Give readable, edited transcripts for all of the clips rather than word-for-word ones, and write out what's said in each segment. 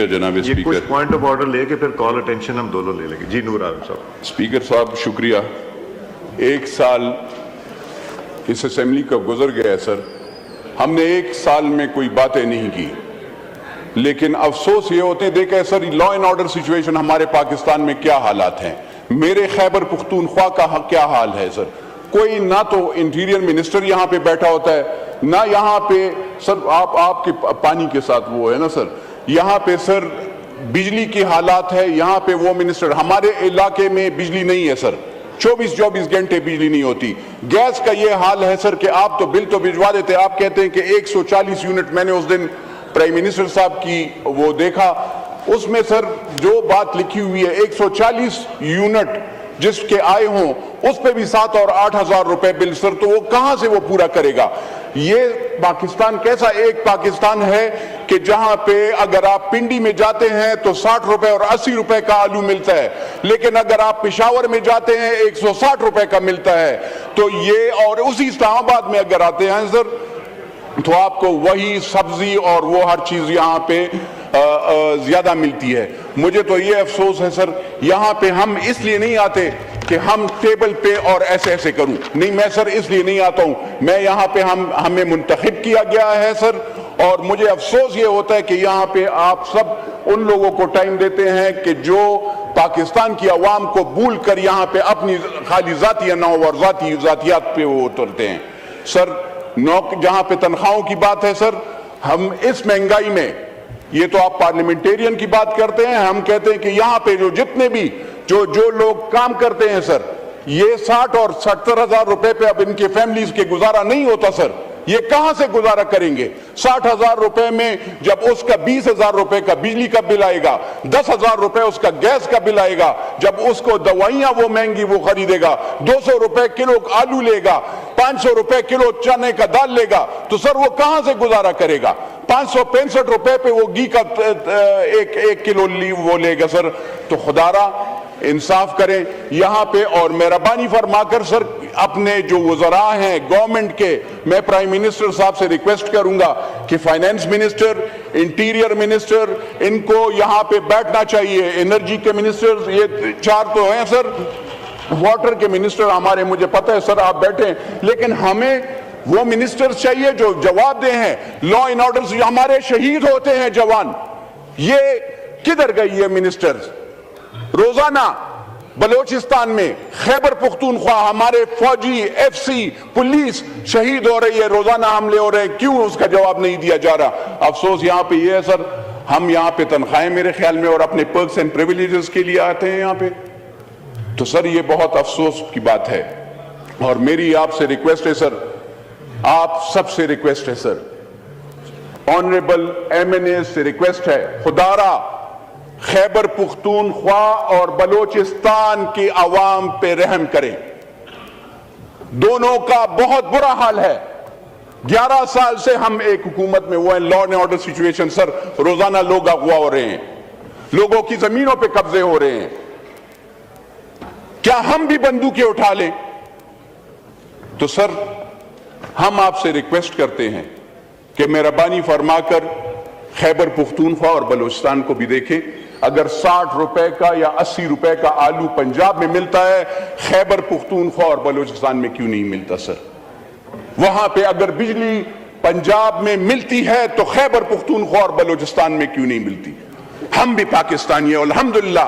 जनाब ये कुछ स्पीकर। पॉइंट ऑफ ऑर्डर लेके फिर कॉल अटेंशन हम दोनों ले लेंगे। जी नूर आलम साहब। स्पीकर साहब शुक्रिया। एक साल इस असेंबली का गुजर गया है सर, हमने एक साल में कोई बातें नहीं की, लेकिन अफसोस ये होते देखे sir law and order situation हमारे पाकिस्तान में क्या हालात हैं। मेरे खैबर पुख्तूनख्वा का क्या हाल है सर, कोई ना तो इंटीरियर मिनिस्टर यहाँ पे बैठा होता है, ना यहाँ पे सर आपके पानी के साथ वो है ना सर, यहाँ पे सर बिजली की हालात है, यहाँ पे वो मिनिस्टर, हमारे इलाके में बिजली नहीं है सर, 24 घंटे बिजली नहीं होती। गैस का ये हाल है सर कि आप तो बिल तो भिजवा देते, आप कहते हैं कि 140 यूनिट, मैंने उस दिन प्राइम मिनिस्टर साहब की वो देखा, उसमें सर जो बात लिखी हुई है 140 यूनिट जिसके आए हों उस पे भी 7 और 8 हजार रुपए बिल सर, तो वो कहां से वो पूरा करेगा। ये पाकिस्तान कैसा एक पाकिस्तान है कि जहां पे अगर आप पिंडी में जाते हैं तो 60 रुपए और 80 रुपए का आलू मिलता है, लेकिन अगर आप पेशावर में जाते हैं 160 रुपए का मिलता है। तो ये, और उसी इस्लामाबाद में अगर आते हैं सर तो आपको वही सब्जी और वो हर चीज यहाँ पे ज्यादा मिलती है। मुझे तो ये अफसोस है सर, यहाँ पे हम इसलिए नहीं आते कि हम टेबल पे और ऐसे ऐसे करूं, नहीं मैं सर इसलिए नहीं आता हूं, मैं यहाँ पे हमें मुंतखब किया गया है सर, और मुझे अफसोस ये होता है कि यहाँ पे आप सब उन लोगों को टाइम देते हैं कि जो पाकिस्तान की अवाम को भूल कर यहाँ पे अपनी खाली जाती नाव और जातियात पे वो उतरते हैं सर। जहां पे तनख्वाहों की बात है सर, हम इस महंगाई में, ये तो आप पार्लियामेंटेरियन की बात करते हैं, हम कहते हैं कि यहाँ पे जो जितने भी जो लोग काम करते हैं सर, ये 60 और 70 हजार रुपए पे अब इनके फैमिलीज के गुजारा नहीं होता सर। ये कहां से गुजारा करेंगे 60 हजार रुपए में, जब उसका 20 हजार रुपए का बिजली का बिल आएगा, 10 हजार रुपए उसका गैस का बिल आएगा, जब उसको दवाइयां वो महंगी वो खरीदेगा, 200 रुपए किलो आलू लेगा, 500 रुपए किलो चने का दाल लेगा, तो सर वो कहां से गुजारा करेगा। 565 रुपए पे वो घी का एक किलो वो लेगा सर। तो खुदारा इंसाफ करें यहाँ पे, और मेहरबानी फरमाकर सर अपने जो वज़रा हैं गवर्नमेंट के, मैं प्राइम मिनिस्टर साहब से रिक्वेस्ट करूंगा कि फाइनेंस मिनिस्टर, इंटीरियर मिनिस्टर, इनको यहाँ पे बैठना चाहिए, एनर्जी के मिनिस्टर, ये 4 तो हैं सर, वाटर के मिनिस्टर हमारे, मुझे पता है सर आप बैठे, लेकिन हमें वो मिनिस्टर्स चाहिए जो जवाब दे हैं। लॉ एंड ऑर्डर से हमारे शहीद होते हैं जवान, ये किधर गई ये मिनिस्टर्स। रोजाना बलोचिस्तान में खैबर पुख्तूनख्वा हमारे फौजी, एफसी, पुलिस शहीद हो रही है, रोजाना हमले हो रहे हैं, क्यों उसका जवाब नहीं दिया जा रहा। अफसोस यहाँ पे ये है सर, हम यहाँ पे तनख्वाहें मेरे ख्याल में और अपने पर्क्स एंड प्रिविलेजेस के लिए आते हैं यहाँ पे, तो सर ये बहुत अफसोस की बात है। और मेरी आपसे रिक्वेस्ट है सर, आप सबसे रिक्वेस्ट है सर, ऑनरेबल एमएनए से रिक्वेस्ट है, खुदारा खैबर पुख्तूनख्वा और बलोचिस्तान की आवाम पे रहम करें। दोनों का बहुत बुरा हाल है। 11 साल से हम एक हुकूमत में, वो है law and order situation sir, रोजाना लोग अगवा हो रहे हैं, लोगों की जमीनों पे कब्जे हो रहे हैं। क्या हम भी बंदूकें उठा लें? तो सर हम आपसे रिक्वेस्ट करते हैं कि मेहरबानी फरमाकर खैबर पुख्तूनख्वा और बलोचिस्तान को भी देखें। अगर 60 रुपए का या 80 रुपए का आलू पंजाब में मिलता है, खैबर पुख्तूनख्वा और बलोचिस्तान में क्यों नहीं मिलता सर। वहां पे अगर बिजली पंजाब में मिलती है तो खैबर पुख्तूनख्वा और बलोचिस्तान में क्यों नहीं मिलती। हम भी पाकिस्तानी हैं, अल्हम्दुलिल्लाह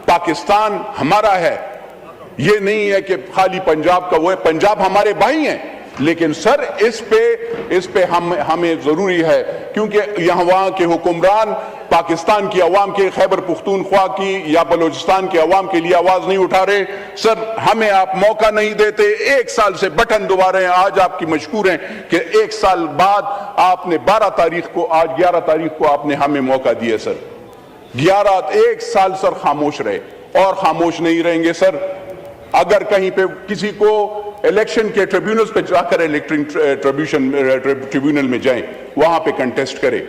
पाकिस्तान हमारा है, ये नहीं है कि खाली पंजाब का वो है, पंजाब हमारे भाई हैं, लेकिन सर इस पे हमें जरूरी है, क्योंकि यहाँ वहां के हुक्मरान पाकिस्तान की अवाम के, खैबर पुख्तूनख्वा की या बलोचिस्तान के अवाम के लिए आवाज नहीं उठा रहे सर। हमें आप मौका नहीं देते, 1 साल से बटन दबा रहे हैं। आज आपकी मशकूर हैं कि 1 साल बाद आपने 12 तारीख को, आज 11 तारीख को आपने हमें मौका दिया सर। 1 साल सर खामोश रहे और खामोश नहीं रहेंगे सर। अगर कहीं पे किसी को इलेक्शन के ट्रिब्यूनल्स पे जाकर इलेक्ट्रिक ट्रिब्यूनल में जाएं, वहां पे कंटेस्ट करें,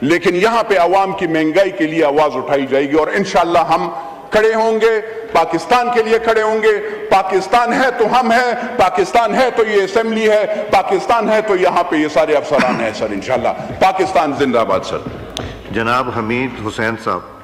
लेकिन यहां पे अवाम की महंगाई के लिए आवाज उठाई जाएगी और इंशाअल्लाह हम खड़े होंगे, पाकिस्तान के लिए खड़े होंगे। पाकिस्तान है तो हम हैं, पाकिस्तान है तो ये असेंबली है, पाकिस्तान है तो यहाँ पे ये सारे अफसरान हैं सर। इंशाअल्लाह पाकिस्तान जिंदाबाद सर। جناب حمید حسین صاحب.